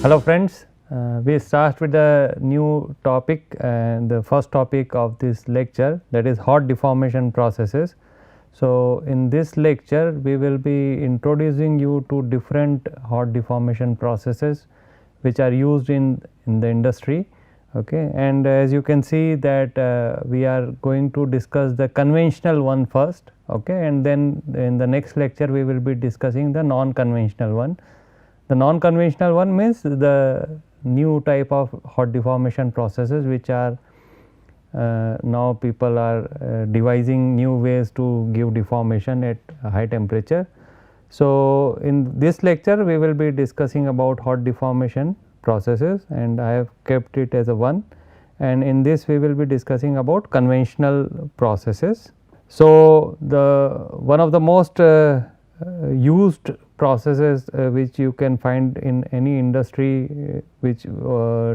Hello friends, we start with a new topic, and the first topic of this lecture, that is hot deformation processes. So, in this lecture we will be introducing you to different hot deformation processes which are used in the industry, okay. And as you can see that we are going to discuss the conventional one first, okay, and then in the next lecture we will be discussing the non-conventional one. The non-conventional one means the new type of hot deformation processes which are now people are devising new ways to give deformation at high temperature. So, in this lecture we will be discussing about hot deformation processes, and I have kept it as a one, and in this we will be discussing about conventional processes. So, the one of the most used processes which you can find in any industry which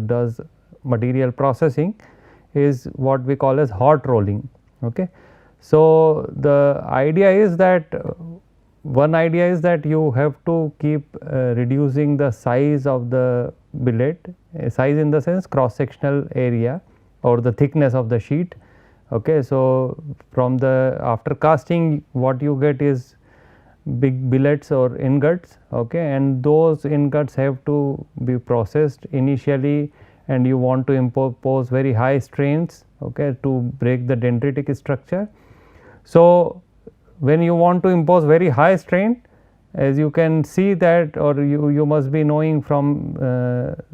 does material processing is what we call as hot rolling. Okay. So, the idea is that one idea is that you have to keep reducing the size of the billet, size in the sense cross sectional area or the thickness of the sheet. Okay. So, from the after casting what you get is big billets or ingots, okay, and those ingots have to be processed initially, and you want to impose very high strains, okay, to break the dendritic structure. So, when you want to impose very high strain, as you can see that, or you must be knowing from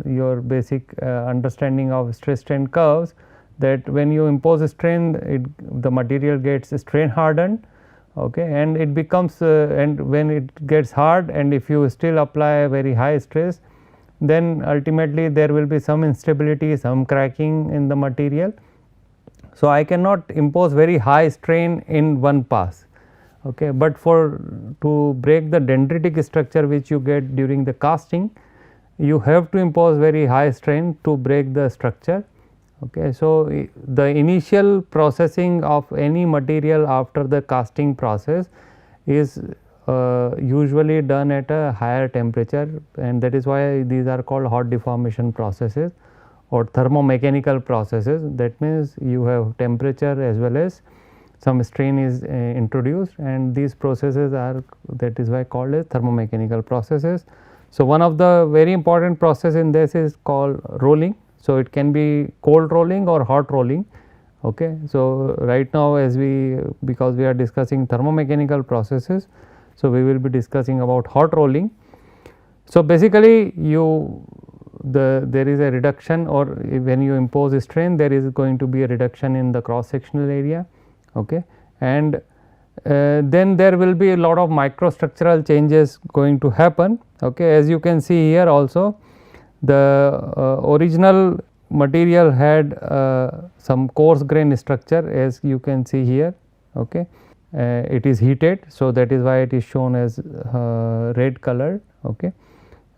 your basic understanding of stress strain curves, that when you impose a strain, the material gets strain hardened, okay, and it becomes and when it gets hard, and if you still apply very high stress, then ultimately there will be some instability, some cracking in the material. So, I cannot impose very high strain in one pass, okay, but to break the dendritic structure which you get during the casting, you have to impose very high strain to break the structure. Okay. So, the initial processing of any material after the casting process is usually done at a higher temperature, and that is why these are called hot deformation processes or thermomechanical processes. That means, you have temperature as well as some strain is introduced, and these processes are, that is why called as thermomechanical processes. So, one of the very important process in this is called rolling. So, it can be cold rolling or hot rolling. Okay. So, right now as because we are discussing thermomechanical processes, so we will be discussing about hot rolling. So, basically there is a reduction, or when you impose a strain, there is going to be a reduction in the cross sectional area, okay, and then there will be a lot of microstructural changes going to happen. Okay. As you can see here also, the original material had some coarse grain structure, as you can see here, okay. It is heated, so that is why it is shown as red colored, okay,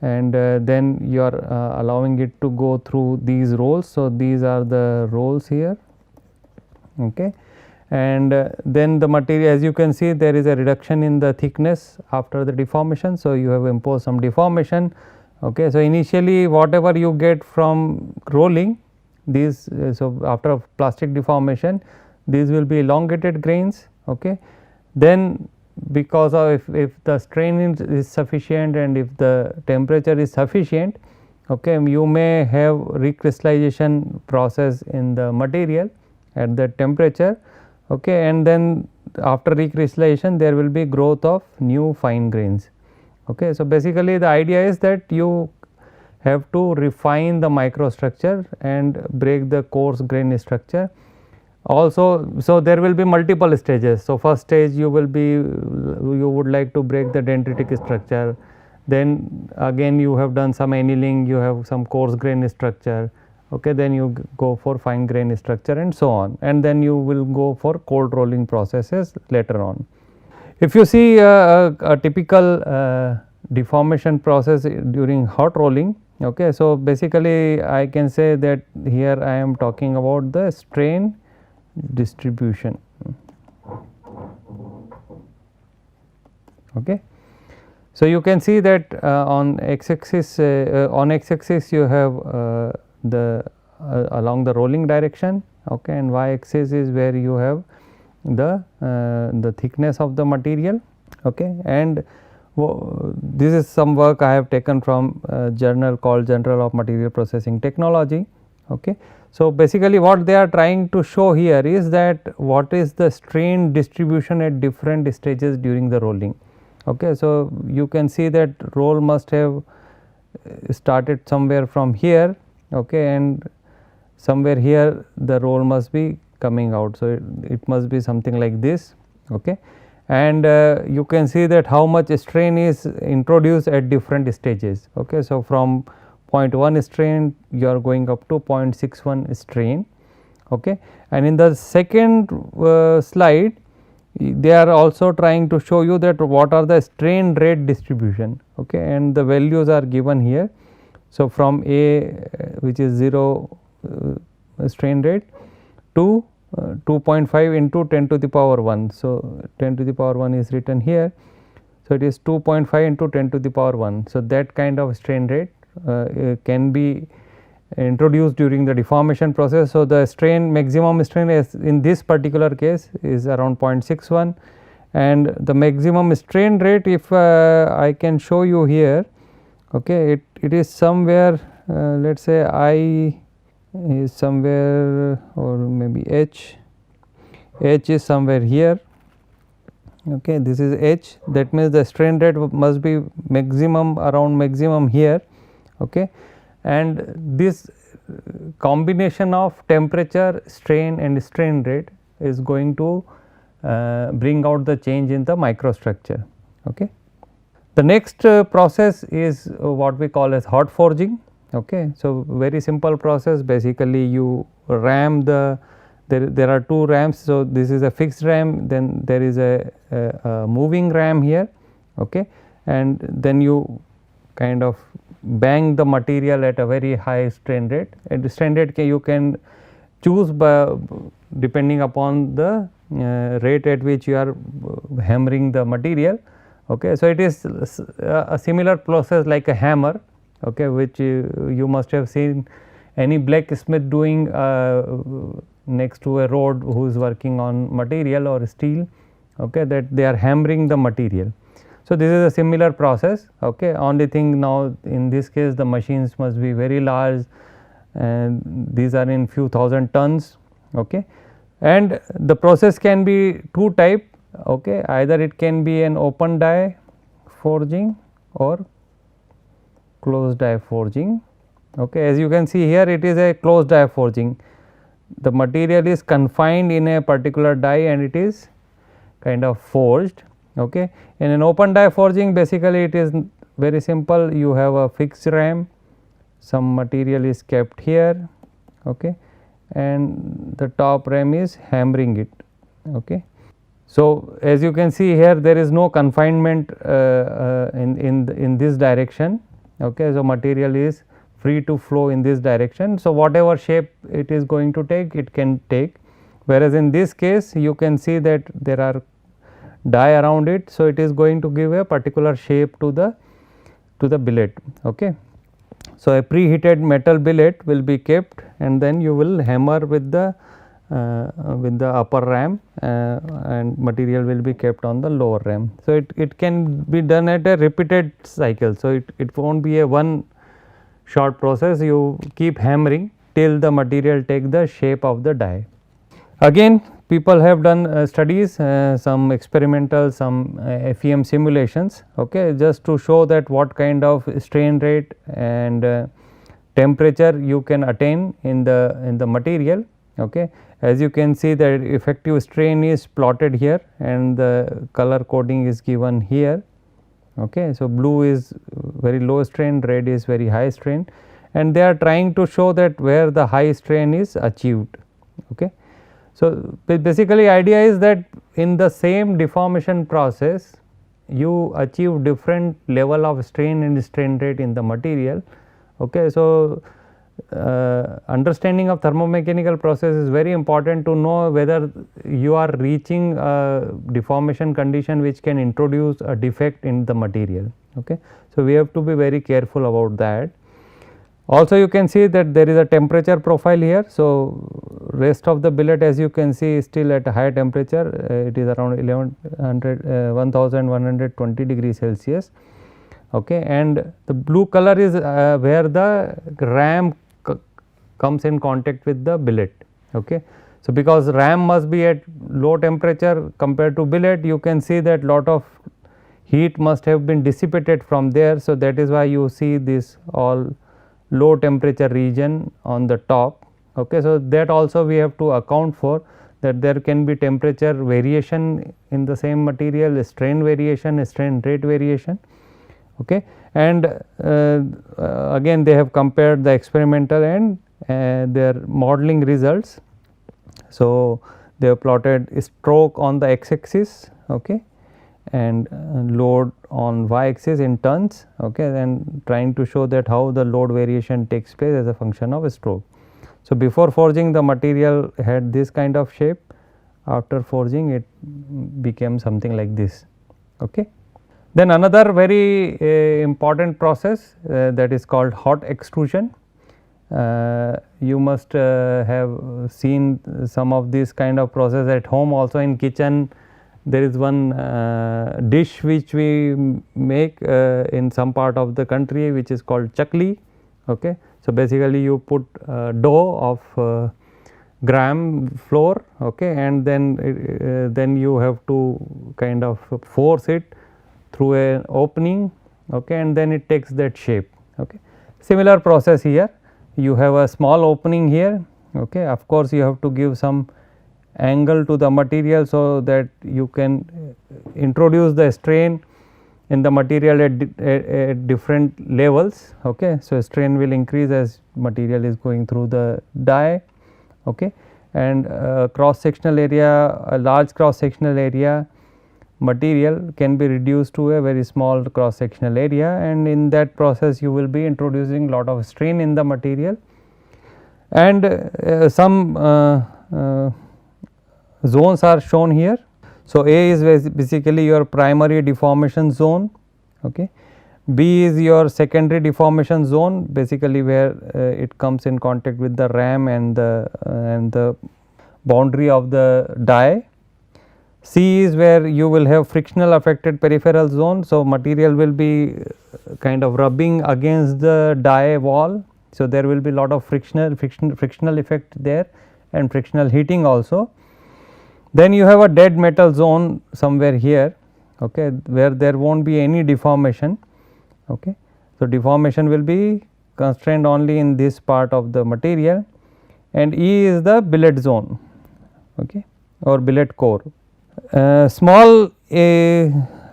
and then you are allowing it to go through these rolls. So, these are the rolls here, okay, and then the material, as you can see, there is a reduction in the thickness after the deformation. So, you have imposed some deformation. Okay. So, initially whatever you get from rolling these, so after plastic deformation, these will be elongated grains, okay. Then because of if the strain is sufficient and if the temperature is sufficient, okay, you may have recrystallization process in the material at that temperature, okay, and then after recrystallization there will be growth of new fine grains. Okay. So, basically the idea is that you have to refine the microstructure and break the coarse grain structure. Also, so there will be multiple stages. So, first stage you would like to break the dendritic structure, then again you have done some annealing, you have some coarse grain structure, okay, then you go for fine grain structure and so on, and then you will go for cold rolling processes later on. If you see a typical deformation process during hot rolling, okay, so basically I can say that here I am talking about the strain distribution. Okay. So, you can see that on x axis you have the along the rolling direction, okay, and y axis is where you have the thickness of the material, okay. And this is some work I have taken from a journal called Journal of Material Processing Technology, okay. So, basically what they are trying to show here is that what is the strain distribution at different stages during the rolling, okay. So, you can see that roll must have started somewhere from here, okay, and somewhere here the roll must be coming out. So, it must be something like this, okay. And you can see that how much strain is introduced at different stages, okay. So, from 0.1 strain you are going up to 0.61 strain, okay. And in the second slide they are also trying to show you that what are the strain rate distribution, okay, and the values are given here. So, from A which is 0 strain rate to 2.5 into 10 to the power 1. So, 10 to the power 1 is written here. So, it is 2.5 into 10 to the power 1. So, that kind of strain rate can be introduced during the deformation process. So, the strain maximum strain is in this particular case is around 0.61, and the maximum strain rate, if I can show you here, okay, it is somewhere let us say I is somewhere, or maybe H is somewhere here, okay. This is H, that means the strain rate must be around maximum here, okay. And this combination of temperature, strain and strain rate is going to bring out the change in the microstructure, okay. The next process is what we call as hot forging, okay. So, very simple process, basically you ram there are two rams. So, this is a fixed ram, then there is a moving ram here, okay, and then you kind of bang the material at a very high strain rate, and the strain rate you can choose by depending upon the rate at which you are hammering the material, okay. So, it is a similar process like a hammer, okay, which you must have seen any blacksmith doing next to a road who is working on material or steel, okay, that they are hammering the material. So, this is a similar process, okay. Only thing now in this case the machines must be very large, and these are in few thousand tons, okay. And the process can be two type, okay, either it can be an open die forging or closed die forging, okay. As you can see here, it is a closed die forging. The material is confined in a particular die and it is kind of forged, okay. In an open die forging, basically it is very simple, you have a fixed ram, some material is kept here, okay, and the top ram is hammering it, okay. So, as you can see here, there is no confinement in this direction, okay. So, material is free to flow in this direction. So, whatever shape it is going to take, it can take, whereas in this case you can see that there are die around it. So, it is going to give a particular shape to the billet, okay. So, a preheated metal billet will be kept, and then you will hammer with the upper ram, and material will be kept on the lower ram. So, it can be done at a repeated cycle. So, it will not be a one short process, you keep hammering till the material take the shape of the die. Again, people have done studies, some experimental, some FEM simulations, okay, just to show that what kind of strain rate and temperature you can attain in the material, okay. As you can see, the effective strain is plotted here and the color coding is given here, okay. So, blue is very low strain, red is very high strain, and they are trying to show that where the high strain is achieved, okay. So, basically idea is that in the same deformation process you achieve different level of strain and strain rate in the material, okay. So, understanding of thermomechanical process is very important to know whether you are reaching a deformation condition which can introduce a defect in the material. Okay. So, we have to be very careful about that. Also you can see that there is a temperature profile here. So, rest of the billet as you can see is still at a high temperature, it is around 1120 degrees Celsius. Okay. And the blue color is where the ram comes in contact with the billet. Okay. So, because ram must be at low temperature compared to billet, you can see that lot of heat must have been dissipated from there. So, that is why you see this all low temperature region on the top. Okay. So, that also we have to account for, that there can be temperature variation in the same material, strain variation, strain rate variation. Okay. And again they have compared the experimental and their modeling results. So, they have plotted stroke on the x axis. Okay, and load on y axis in tons. Okay, and trying to show that how the load variation takes place as a function of stroke. So, before forging the material had this kind of shape, after forging it became something like this. Okay. Then another very important process that is called hot extrusion. You must have seen some of this kind of process at home, also in kitchen. There is one dish which we make in some part of the country, which is called chakli. Okay. So, basically you put dough of gram flour, okay, and then you have to kind of force it through an opening, okay, and then it takes that shape. Okay. Similar process here, you have a small opening here. Okay. Of course, you have to give some angle to the material, so that you can introduce the strain in the material at different levels. Okay. So, strain will increase as material is going through the die. Okay. And cross sectional area, a large cross sectional area material can be reduced to a very small cross sectional area, and in that process you will be introducing lot of strain in the material. And some zones are shown here. So, A is basically your primary deformation zone. Okay. B is your secondary deformation zone, basically where it comes in contact with the ram and the boundary of the die. C is where you will have frictional affected peripheral zone. So, material will be kind of rubbing against the die wall. So, there will be lot of frictional effect there and frictional heating also. Then you have a dead metal zone somewhere here, okay, where there will not be any deformation. Okay. So, deformation will be constrained only in this part of the material, and E is the billet zone, okay, or billet core. Small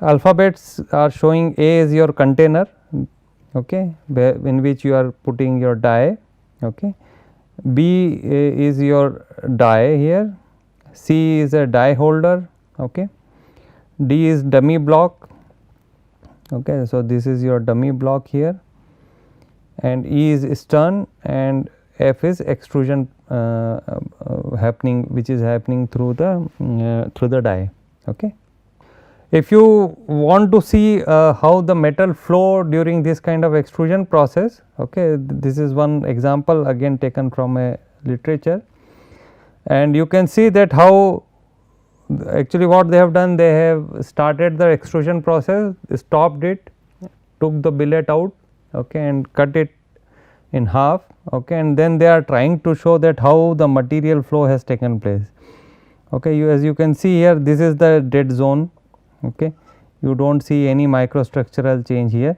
alphabets are showing A is your container, okay, in which you are putting your die. Okay. B is your die here, C is a die holder, okay. D is dummy block. Okay. So, this is your dummy block here, and E is stern, and F is extrusion happening, which is happening through the die. Okay. If you want to see how the metal flow during this kind of extrusion process, okay, this is one example again taken from a literature, and you can see that how actually what they have done, they have started the extrusion process, stopped it, took the billet out, okay, and cut it in half, okay, and then they are trying to show that how the material flow has taken place. Okay. As you can see here, this is the dead zone. Okay. You do not see any microstructural change here.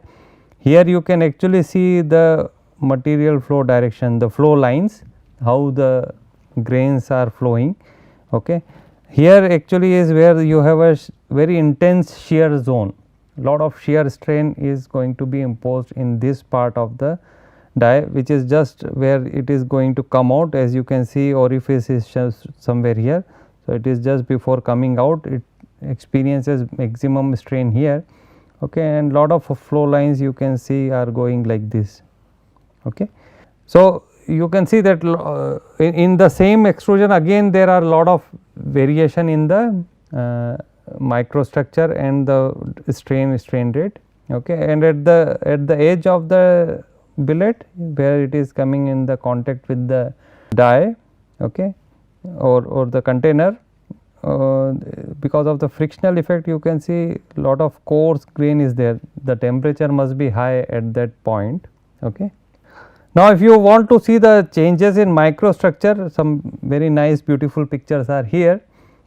Here you can actually see the material flow direction, the flow lines, how the grains are flowing. Okay. Here actually is where you have a very intense shear zone, lot of shear strain is going to be imposed in this part of the die, which is just where it is going to come out. As you can see, orifice is just somewhere here. So, it is just before coming out, it experiences maximum strain here, okay, and lot of flow lines you can see are going like this. Okay. So, you can see that in the same extrusion again there are lot of variation in the microstructure and the strain rate. okay, and at the edge of the billet where it is coming in the contact with the die, okay, or the container, because of the frictional effect you can see lot of coarse grain is there, the temperature must be high at that point. Okay. Now, if you want to see the changes in microstructure, some very nice beautiful pictures are here,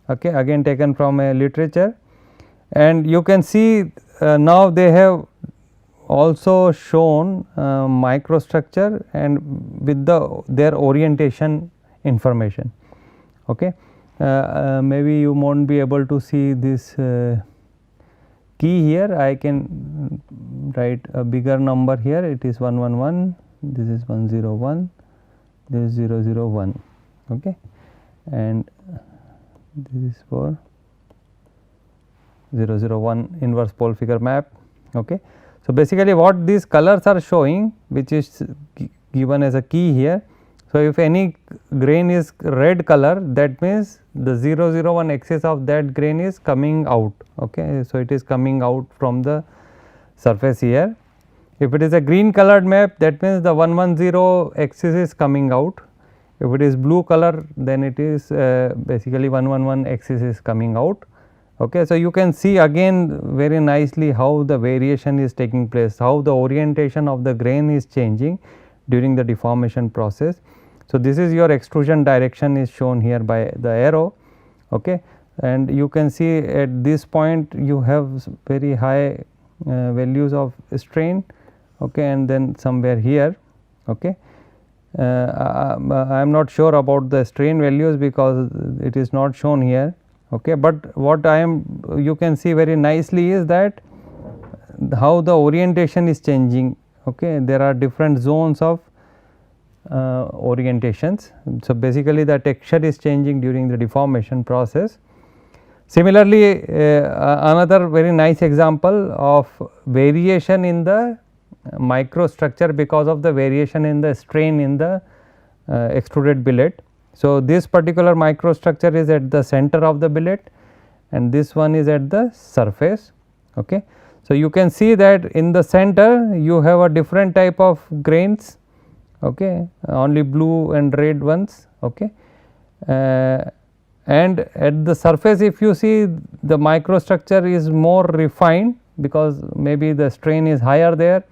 okay, again taken from a literature, and you can see now they have also shown microstructure and with their orientation information. Okay. Maybe you won't be able to see this key here. I can write a bigger number here, it is 111, this is 101, this is 001, okay, and this is for 001 inverse pole figure map. Okay. So, basically what these colors are showing, which is given as a key here. So, if any grain is red color, that means the 001 axis of that grain is coming out. Okay. So, it is coming out from the surface here. If it is a green colored map, that means the 110 axis is coming out. If it is blue color, then it is basically 111 axis is coming out. Okay. So, you can see again very nicely how the variation is taking place, how the orientation of the grain is changing during the deformation process. So, this is your extrusion direction is shown here by the arrow, okay, and you can see at this point you have very high values of strain, okay, and then somewhere here. Okay. I am not sure about the strain values because it is not shown here. Okay, but what I am you can see very nicely is that how the orientation is changing. Okay, there are different zones of orientations. So, basically the texture is changing during the deformation process. Similarly, another very nice example of variation in the microstructure because of the variation in the strain in the extruded billet. So, this particular microstructure is at the center of the billet and this one is at the surface. Okay. So, you can see that in the center you have a different type of grains, okay, only blue and red ones. Okay. And at the surface if you see the microstructure is more refined because maybe the strain is higher there.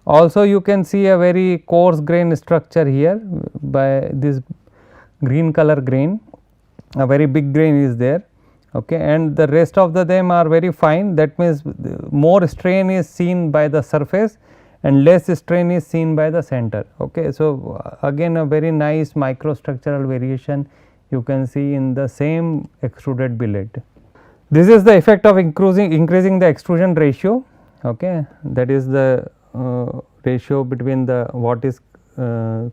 Also you can see a very coarse grain structure here by this green color grain, a very big grain is there, okay, and the rest of them are very fine, that means more strain is seen by the surface and less strain is seen by the center. Okay. So, again a very nice microstructural variation you can see in the same extruded billet. This is the effect of increasing the extrusion ratio, okay, that is the ratio between the what is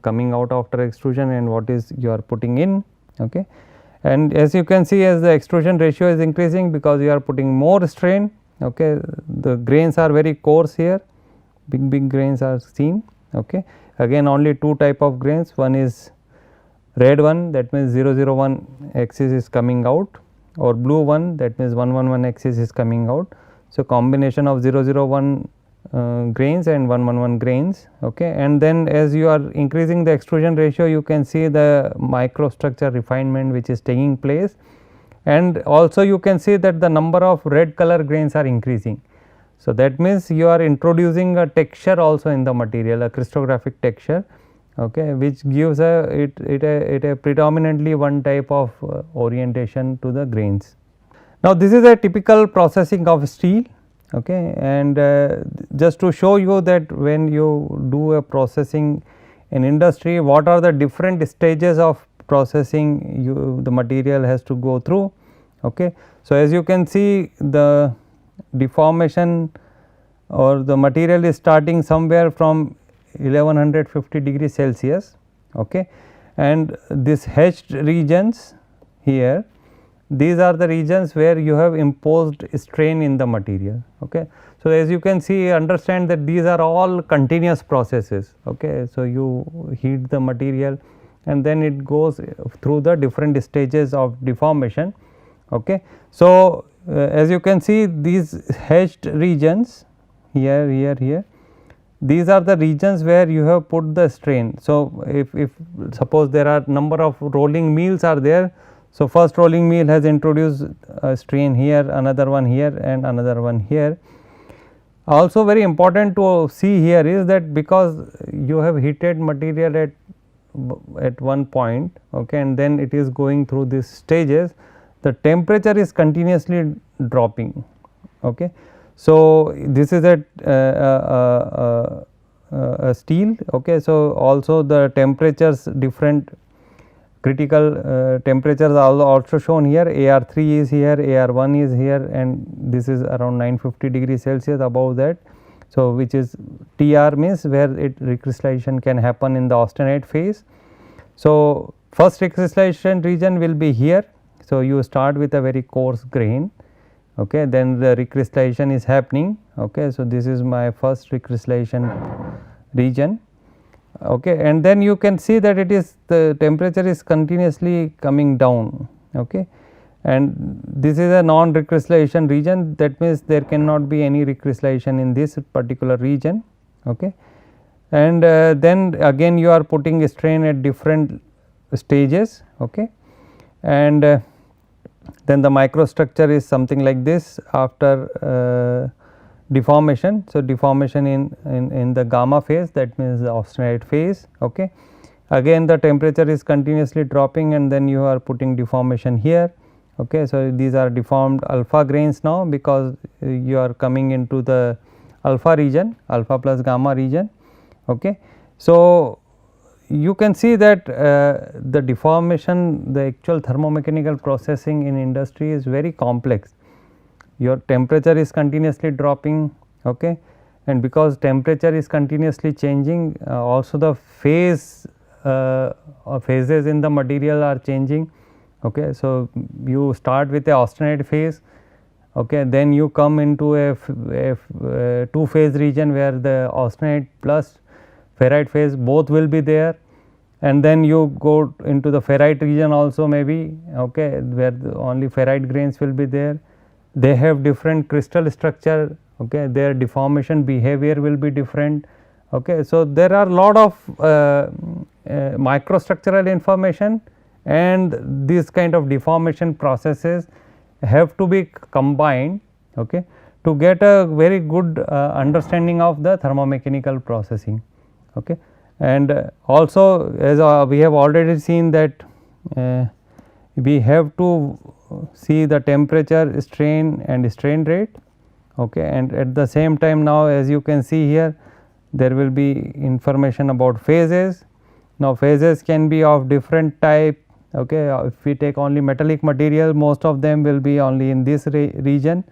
coming out after extrusion and what is you are putting in. Okay. And as you can see, as the extrusion ratio is increasing because you are putting more strain, okay, the grains are very coarse here, big grains are seen. Okay. Again only two type of grains, one is red one, that means 001 axis is coming out, or blue one, that means 111 axis is coming out. So, combination of 001 grains and 111 grains. Okay. And then as you are increasing the extrusion ratio, you can see the microstructure refinement which is taking place, and also you can see that the number of red color grains are increasing. So, that means you are introducing a texture also in the material, a crystallographic texture, okay, which gives a predominantly one type of orientation to the grains. Now, this is a typical processing of steel, okay, and just to show you that when you do a processing in industry, what are the different stages of processing the material has to go through. Okay. So, as you can see, the deformation or the material is starting somewhere from 1150 degrees Celsius, okay, and this hatched regions here, these are the regions where you have imposed strain in the material. Okay. So, as you can see, understand that these are all continuous processes. Okay. So, you heat the material and then it goes through the different stages of deformation. Okay. So, as you can see, these hatched regions here, here, here. These are the regions where you have put the strain. So, if suppose there are number of rolling mills are there. So, first rolling mill has introduced a strain here, another one here and another one here. Also very important to see here is that because you have heated material at one point, okay, and then it is going through these stages, the temperature is continuously dropping. Okay. So, this is a steel. Okay. So, also the temperatures different critical temperatures are also shown here. AR3 is here, AR1 is here, and this is around 950 degrees Celsius above that. So, which is TR means where recrystallization can happen in the austenite phase. So, first recrystallization region will be here. So, you start with a very coarse grain, okay, then the recrystallization is happening. Okay. So, this is my first recrystallization region. Okay, and then you can see that it is the temperature is continuously coming down. Okay, and this is a non recrystallization region, that means there cannot be any recrystallization in this particular region. Okay, and then again you are putting a strain at different stages. Okay, and then the microstructure is something like this after deformation. So, deformation in the gamma phase, that means the austenite phase. Okay. Again the temperature is continuously dropping and then you are putting deformation here. Okay. So, these are deformed alpha grains now because you are coming into the alpha region, alpha plus gamma region. Okay. So, you can see that the deformation, the actual thermomechanical processing in industry is very complex. Your temperature is continuously dropping, okay, and because temperature is continuously changing, also the phase phases in the material are changing. Okay. So, you start with a austenite phase, okay, then you come into a two phase region where the austenite plus ferrite phase both will be there, and then you go into the ferrite region also maybe, okay, where only ferrite grains will be there. They have different crystal structure, okay, their deformation behavior will be different. Okay. So, there are lot of microstructural information, and this kind of deformation processes have to be combined, okay, to get a very good understanding of the thermomechanical processing. Okay. And also as we have already seen that we have to see the temperature, strain and strain rate, okay, and at the same time now as you can see here there will be information about phases. Now, phases can be of different type. Okay. If we take only metallic material, most of them will be only in this region.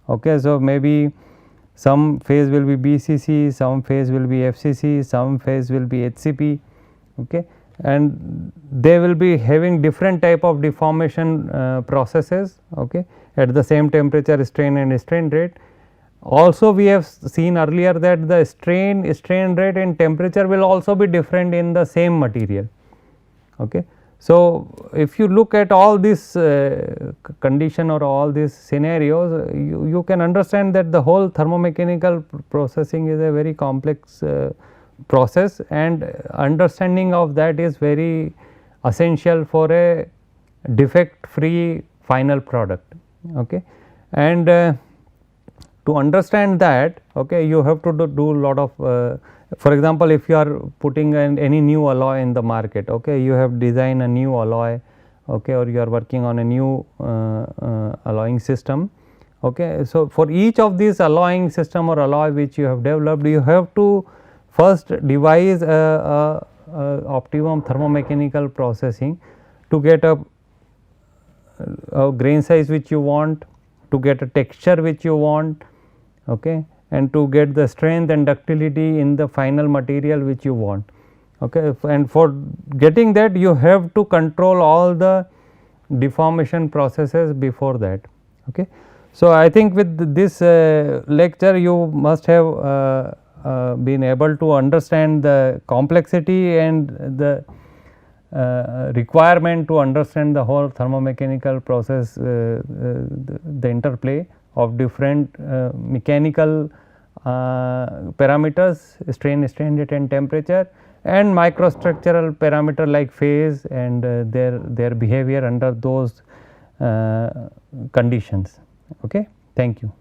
Okay. So, maybe some phase will be BCC, some phase will be FCC, some phase will be HCP. Okay. And they will be having different type of deformation processes, okay, at the same temperature, strain and strain rate. Also we have seen earlier that the strain rate and temperature will also be different in the same material. Okay. So, if you look at all this condition or all these scenarios, you can understand that the whole thermomechanical processing is a very complex process, and understanding of that is very essential for a defect free final product. Okay. And to understand that, okay, you have to do lot of for example, if you are putting any new alloy in the market, okay, you have designed a new alloy, okay, or you are working on a new alloying system. Okay. So, for each of these alloying system or alloy which you have developed, you have to first devise a optimum thermomechanical processing to get a grain size which you want, to get a texture which you want, okay, and to get the strength and ductility in the final material which you want. Okay. And for getting that, you have to control all the deformation processes before that. Okay. So, I think with this lecture you must have been able to understand the complexity and the requirement to understand the whole thermomechanical process, the interplay of different mechanical parameters, strain rate and temperature, and microstructural parameter like phase and their behavior under those conditions. Okay. Thank you.